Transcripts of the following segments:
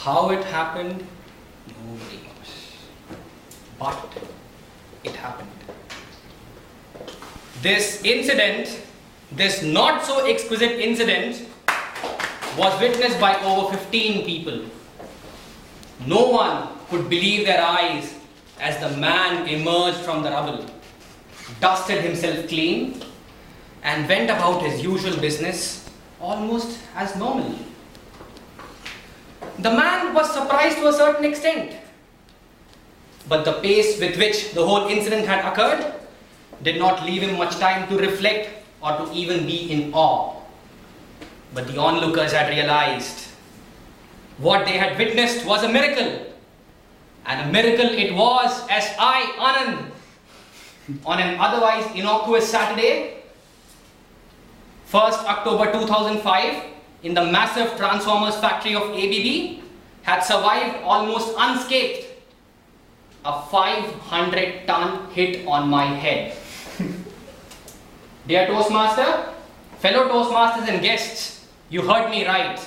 How it happened, nobody knows. But it happened. This incident, this not so exquisite incident, was witnessed by over 15 people. No one could believe their eyes as the man emerged from the rubble, dusted himself clean, and went about his usual business almost as normal. The man was surprised to a certain extent, but the pace with which the whole incident had occurred did not leave him much time to reflect or to even be in awe. But the onlookers had realized what they had witnessed was a miracle. And a miracle it was, as I, Anand, on an otherwise innocuous Saturday, 1st October 2005, in the massive transformers factory of ABB, had survived almost unscathed a 500-ton hit on my head. Dear Toastmaster, fellow Toastmasters and guests, you heard me right.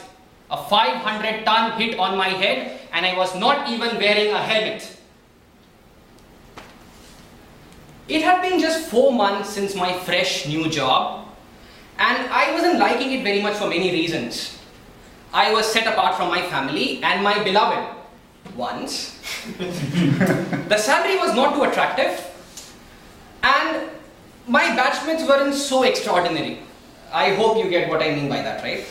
A 500-ton hit on my head, and I was not even wearing a helmet. It had been just 4 months since my fresh new job, and I wasn't liking it very much for many reasons. I was set apart from my family and my beloved ones. The salary was not too attractive, and my batchmates weren't so extraordinary. I hope you get what I mean by that, right?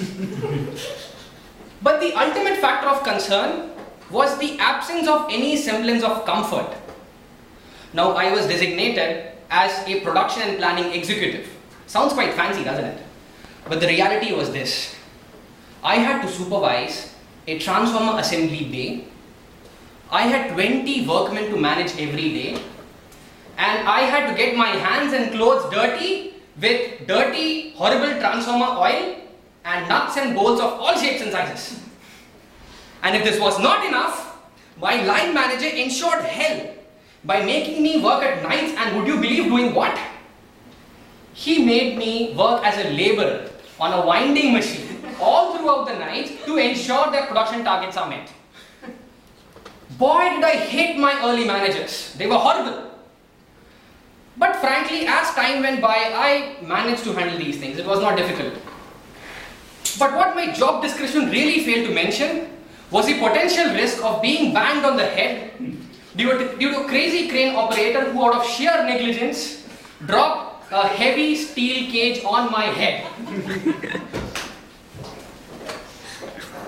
But the ultimate factor of concern was the absence of any semblance of comfort. Now, I was designated as a production and planning executive. Sounds quite fancy, doesn't it? But the reality was this. I had to supervise a transformer assembly day. I had 20 workmen to manage every day. And I had to get my hands and clothes dirty with dirty, horrible transformer oil and nuts and bolts of all shapes and sizes. And if this was not enough, my line manager ensured hell by making me work at nights, and would you believe doing what? He made me work as a laborer on a winding machine all throughout the night to ensure that production targets are met. Boy, did I hate my early managers. They were horrible. But frankly, as time went by, I managed to handle these things. It was not difficult. But what my job description really failed to mention was the potential risk of being banged on the head due to a crazy crane operator who, out of sheer negligence, dropped a heavy steel cage on my head.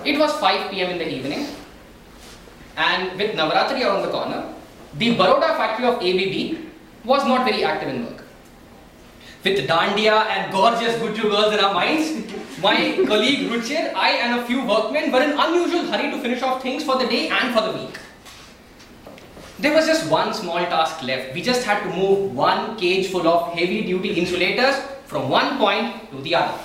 It was 5 p.m. in the evening, and with Navaratri around the corner, the Baroda factory of ABB was not very active in work. With dandiya and gorgeous Gujju girls in our minds, my colleague Ruchir, I and a few workmen were in unusual hurry to finish off things for the day and for the week. There was just one small task left. We just had to move one cage full of heavy duty insulators from one point to the other.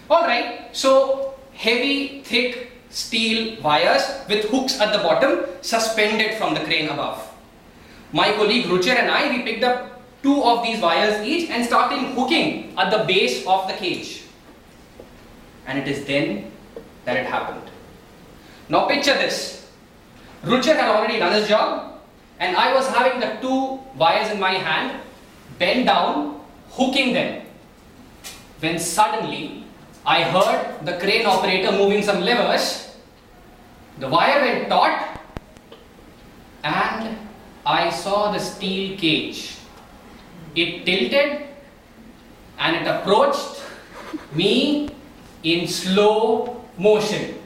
Alright, so heavy, thick steel wires with hooks at the bottom suspended from the crane above. My colleague Ruchir and I, we picked up 2 of these wires each and started hooking at the base of the cage. And it is then that it happened. Now picture this. Ruchir had already done his job, and I was having the 2 wires in my hand, bent down, hooking them. When suddenly, I heard the crane operator moving some levers. The wire went taut, and I saw the steel cage. It tilted and it approached me in slow motion.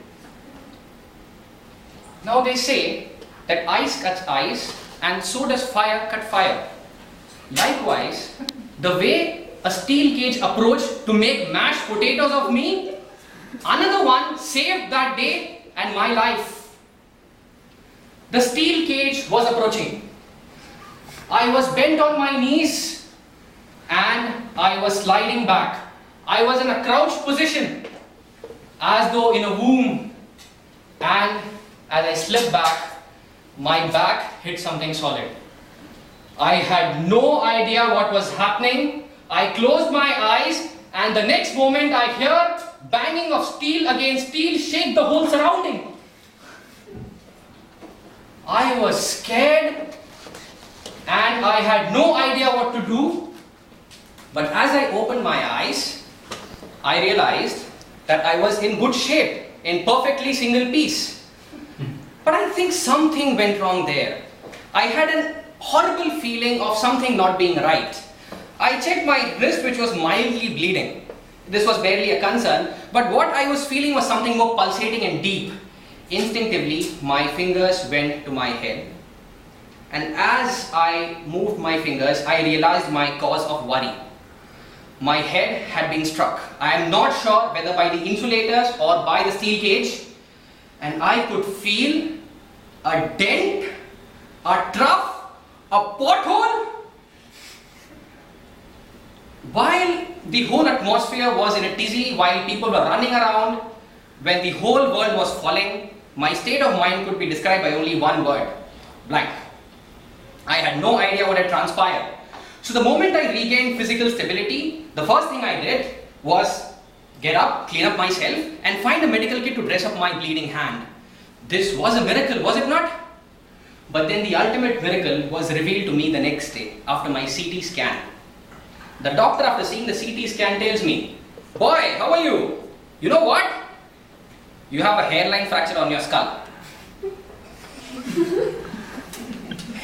Now they say that ice cuts ice and so does fire cut fire. Likewise, the way a steel cage approached to make mashed potatoes of me, another one saved that day and my life. The steel cage was approaching. I was bent on my knees and I was sliding back. I was in a crouched position as though in a womb, and as I slipped back, my back hit something solid. I had no idea what was happening. I closed my eyes, and the next moment I hear banging of steel against steel shake the whole surrounding. I was scared and I had no idea what to do. But as I opened my eyes, I realized that I was in good shape, in perfectly single piece. But I think something went wrong there. I had a horrible feeling of something not being right. I checked my wrist, which was mildly bleeding. This was barely a concern, but what I was feeling was something more pulsating and deep. Instinctively, my fingers went to my head. And as I moved my fingers, I realized my cause of worry. My head had been struck. I am not sure whether by the insulators or by the steel cage. And I could feel a dent, a trough, a pothole. While the whole atmosphere was in a tizzy, while people were running around, when the whole world was falling, my state of mind could be described by only one word: blank. I had no idea what had transpired. So the moment I regained physical stability, the first thing I did was get up, clean up myself, and find a medical kit to dress up my bleeding hand. This was a miracle, was it not? But then the ultimate miracle was revealed to me the next day after my CT scan. The doctor, after seeing the CT scan, tells me, "Boy, how are you? You know what? You have a hairline fracture on your skull."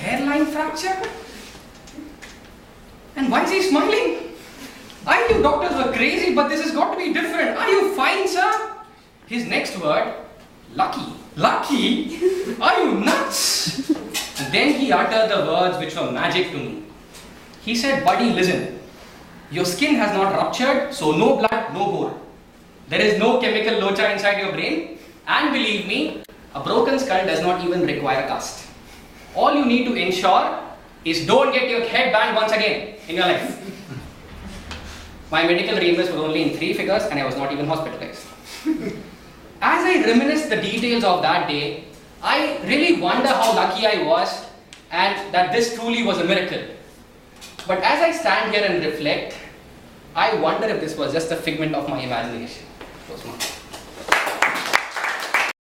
Hairline fracture? And why is he smiling? I knew doctors were crazy, but this has got to be different. Are you fine, sir? His next word, lucky. Lucky? Are you nuts? And then he uttered the words which were magic to me. He said, "Buddy, listen. Your skin has not ruptured, so no blood, no gore. There is no chemical locha inside your brain. And believe me, a broken skull does not even require a cast. All you need to ensure is don't get your head banged once again in your life." My medical reimbursement was only in 3 figures and I was not even hospitalized. As I reminisce the details of that day, I really wonder how lucky I was and that this truly was a miracle. But as I stand here and reflect, I wonder if this was just a figment of my imagination.